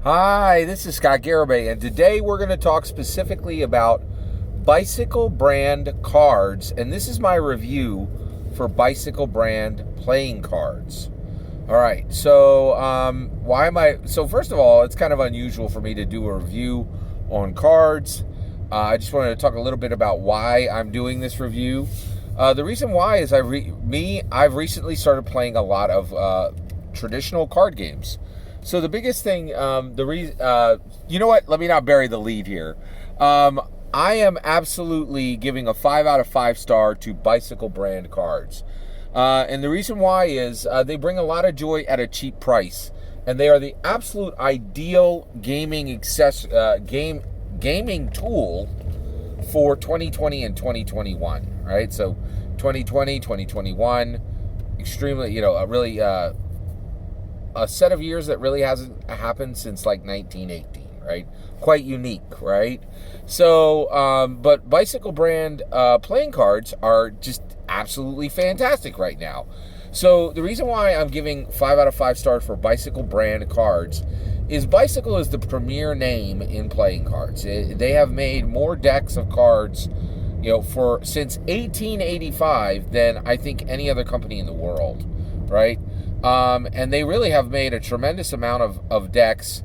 Hi, this is Scott Garibay, and today we're going to talk specifically about bicycle brand cards, and this is my review for bicycle brand playing cards. All right, so why am I? So first of all, it's kind of unusual for me to do a review on cards. I just wanted to talk a little bit about why I'm doing this review. The reason why is I've recently started playing a lot of traditional card games. So the biggest thing, you know what? Let me not bury the lead here. I am absolutely giving a 5 out of 5 star to bicycle brand cards. And the reason why is they bring a lot of joy at a cheap price. And they are the absolute ideal gaming gaming tool for 2020 and 2021, right? So 2020, 2021, extremely, really a set of years that really hasn't happened since like 1918, right? Quite unique, right? So, but bicycle brand playing cards are just absolutely fantastic right now. So the reason why I'm giving 5 out of 5 stars for bicycle brand cards is Bicycle is the premier name in playing cards. They have made more decks of cards, for since 1885 than I think any other company in the world, right? And they really have made a tremendous amount of decks,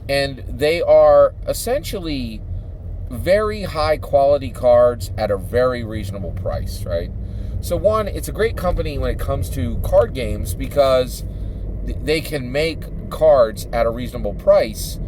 and they are essentially very high quality cards at a very reasonable price, right? So one, it's a great company when it comes to card games because they can make cards at a reasonable price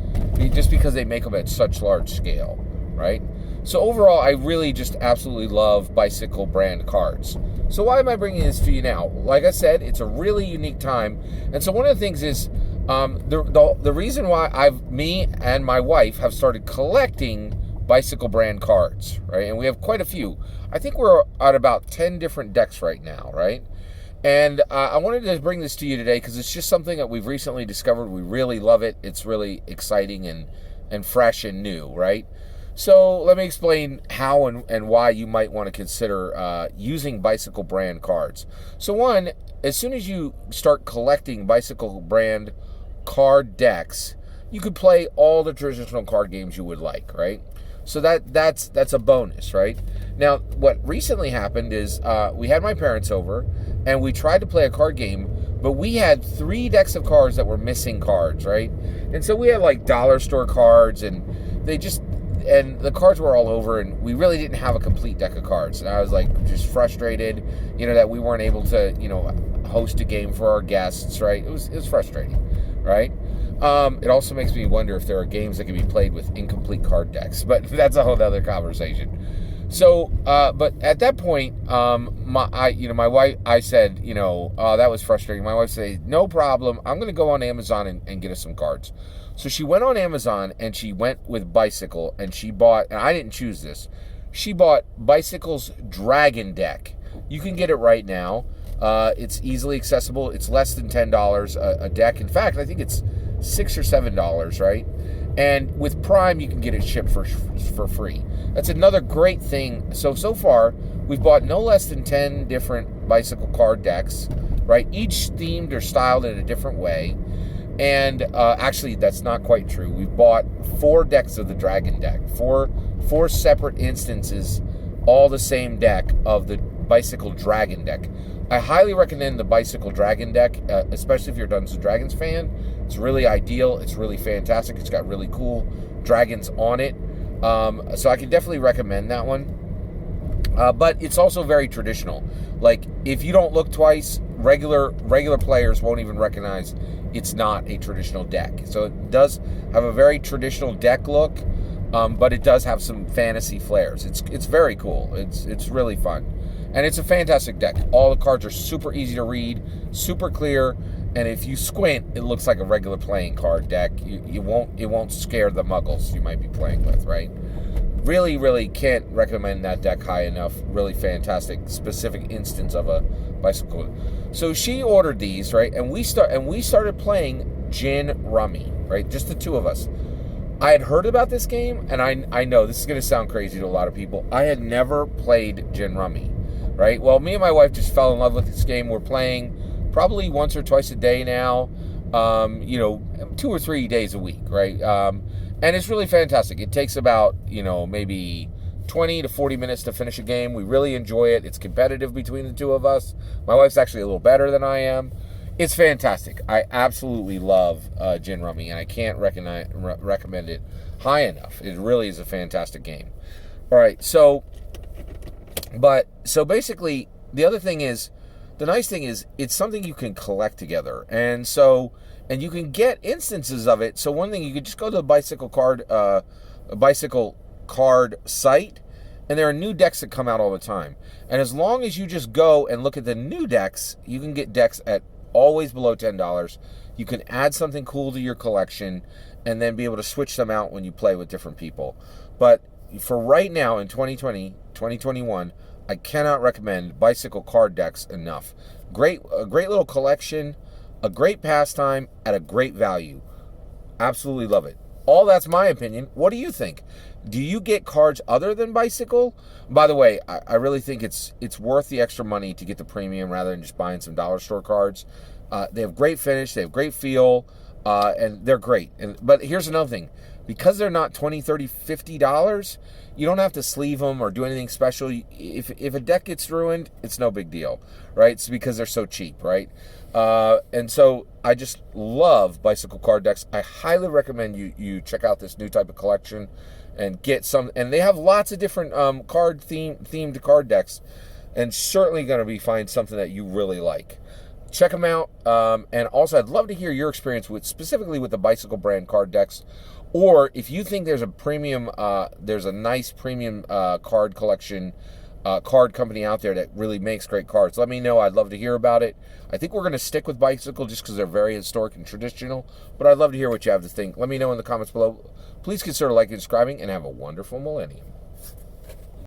just because they make them at such large scale, right? So overall, I really just absolutely love bicycle brand cards. So why am I bringing this to you now? Like I said, it's a really unique time. And so one of the things is the reason why me and my wife have started collecting bicycle brand cards, right? And we have quite a few. I think we're at about 10 different decks right now, right? And I wanted to bring this to you today because it's just something that we've recently discovered. We really love it. It's really exciting and fresh and new, right? So let me explain how and why you might want to consider using bicycle brand cards. So one, as soon as you start collecting bicycle brand card decks, you could play all the traditional card games you would like, right? So that's a bonus, right? Now, what recently happened is we had my parents over, and we tried to play a card game, but we had 3 decks of cards that were missing cards, right? And so we had like dollar store cards, and the cards were all over, and we really didn't have a complete deck of cards. And I was like just frustrated, that we weren't able to, host a game for our guests, right? It was frustrating, right? It also makes me wonder if there are games that can be played with incomplete card decks, but that's a whole other conversation. So, but at that point, my wife, I said, oh, that was frustrating. My wife said, no problem. I'm going to go on Amazon and get us some cards. So she went on Amazon and she went with Bicycle, and she bought, and I didn't choose this, she bought Bicycle's Dragon deck. You can get it right now. It's easily accessible. It's less than $10 a deck. In fact, I think it's $6 or $7, right? And with Prime, you can get it shipped for free. That's another great thing. So far, we've bought no less than 10 different bicycle card decks, right? Each themed or styled in a different way. And actually, that's not quite true. We've bought 4 decks of the Dragon deck, four separate instances, all the same deck of the Bicycle Dragon deck. I highly recommend the Bicycle Dragon deck, especially if you're a Dungeons & Dragons fan. It's really ideal. It's really fantastic. It's got really cool dragons on it. So I can definitely recommend that one. But it's also very traditional. Like, if you don't look twice, regular players won't even recognize it's not a traditional deck. So it does have a very traditional deck look, but it does have some fantasy flares. It's very cool. It's really fun. And it's a fantastic deck. All the cards are super easy to read, super clear, and if you squint, it looks like a regular playing card deck. It won't scare the muggles you might be playing with, right? Really, really can't recommend that deck high enough. Really fantastic, specific instance of a bicycle. So she ordered these, right? And we started playing Gin Rummy, right? Just the two of us. I had heard about this game, and I know this is going to sound crazy to a lot of people. I had never played Gin Rummy, right? Well, me and my wife just fell in love with this game. We're playing probably once or twice a day now. 2 or 3 days a week, right? And it's really fantastic. It takes about, maybe 20 to 40 minutes to finish a game. We really enjoy it. It's competitive between the two of us. My wife's actually a little better than I am. It's fantastic. I absolutely love Gin Rummy, and I can't recommend it high enough. It really is a fantastic game. All right, so basically, the nice thing is, it's something you can collect together, and you can get instances of it. So one thing, you could just go to the bicycle card site, and there are new decks that come out all the time. And as long as you just go and look at the new decks, you can get decks at always below $10. You can add something cool to your collection and then be able to switch them out when you play with different people. But for right now in 2020, 2021, I cannot recommend bicycle card decks enough. A great little collection, a great pastime at a great value. Absolutely love it. All that's my opinion. What do you think? Do you get cards other than bicycle? By the way, I really think it's worth the extra money to get the premium rather than just buying some dollar store cards. They have great finish, they have great feel, and they're great. But here's another thing. Because they're not $20, $30, $50, you don't have to sleeve them or do anything special. If a deck gets ruined, it's no big deal, right? It's because they're so cheap, right? And so I just love bicycle card decks. I highly recommend you check out this new type of collection and get some. And they have lots of different themed card decks, and certainly going to find something that you really like. Check them out. And also, I'd love to hear your experience specifically with the bicycle brand card decks. Or if you think there's a nice premium card collection, card company out there that really makes great cards, let me know. I'd love to hear about it. I think we're going to stick with bicycle just because they're very historic and traditional, but I'd love to hear what you have to think. Let me know in the comments below. Please consider liking and subscribing, and have a wonderful millennium.